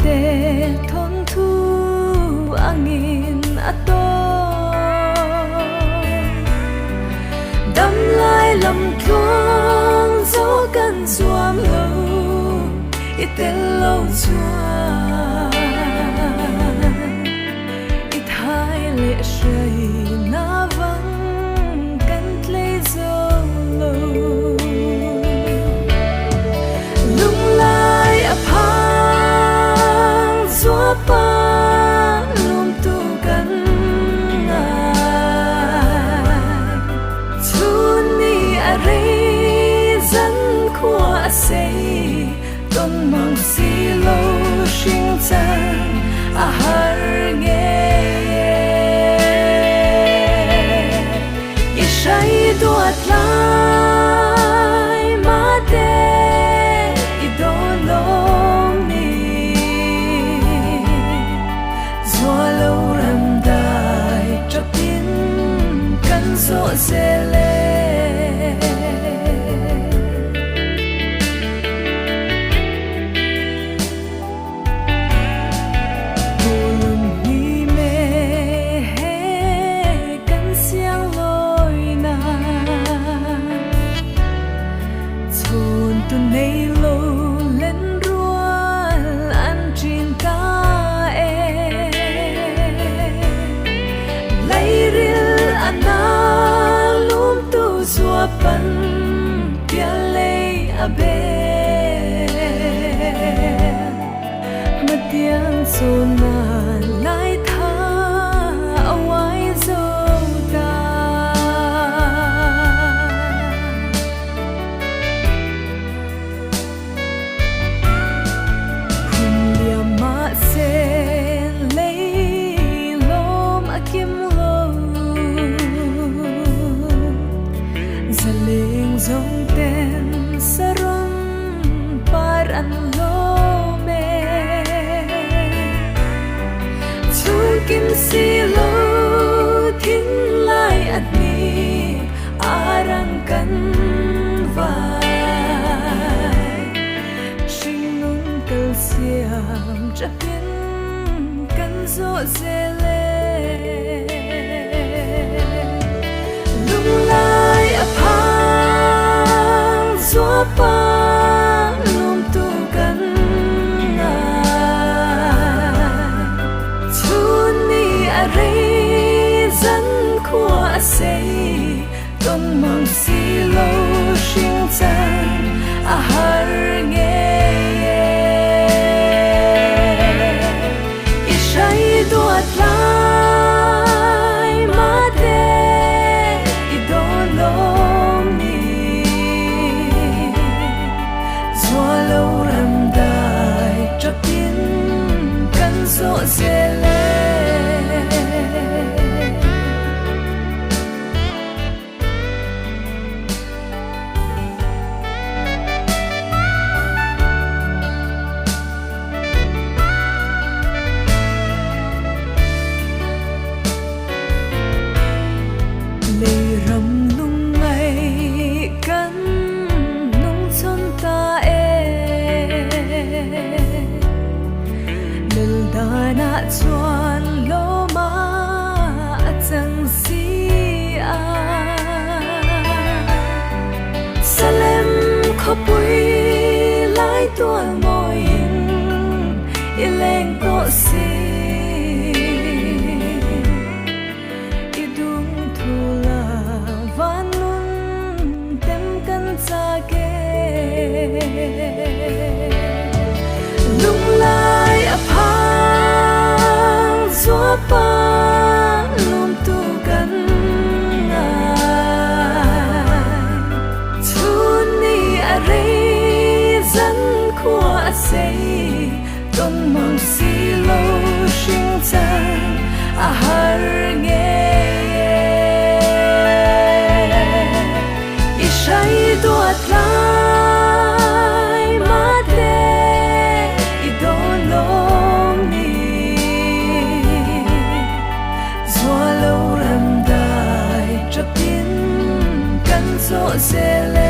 te thon thu angin ato đâm lai lầm thuông gió cần xuam lâu ít tên lâu chua ít hai lệ rơi na vắng cần lấy dấu lâu lung lai ấp hang gió pa lung tu cần ngài chun ni a rei dẫn khoa say tôn mang si lâu sinh chân a har nghe ishai duat lai ma te idolom ni zua lâu ram dai chapin kan zo zele nay lâu lên ruột ăn chín ta lấy riêng anh na lúm tu xua pan bia lấy a bê mất tiếng xuân mà lại tha awai dâu ta dòng tên sa rom paran lo me chun kim si lo thin lai at ni arang kan vai sing nun kal siam chapin kan zo zele lung lai apa gió pa lung tu cần ngài chun ni a rei dẫn khoa say tôn mang si lâu sinh chân a har nghe ishai duat lai ma te idolom ni lâu ram dai chapin kan zo zele lei ram lung ngai kan nung chon ta na chuan lo ma achang si a salem khopui lai tual moin ileng ko si idung thula vanun tem kan cha ke lung lai apha gió pa lum tu cần ngài chun ni a rei dẫn khoa say tôn mang si lâu sinh chân a har nghe ishai duat lai ma te idolom ni zua lâu ram dai chapin kan zo zele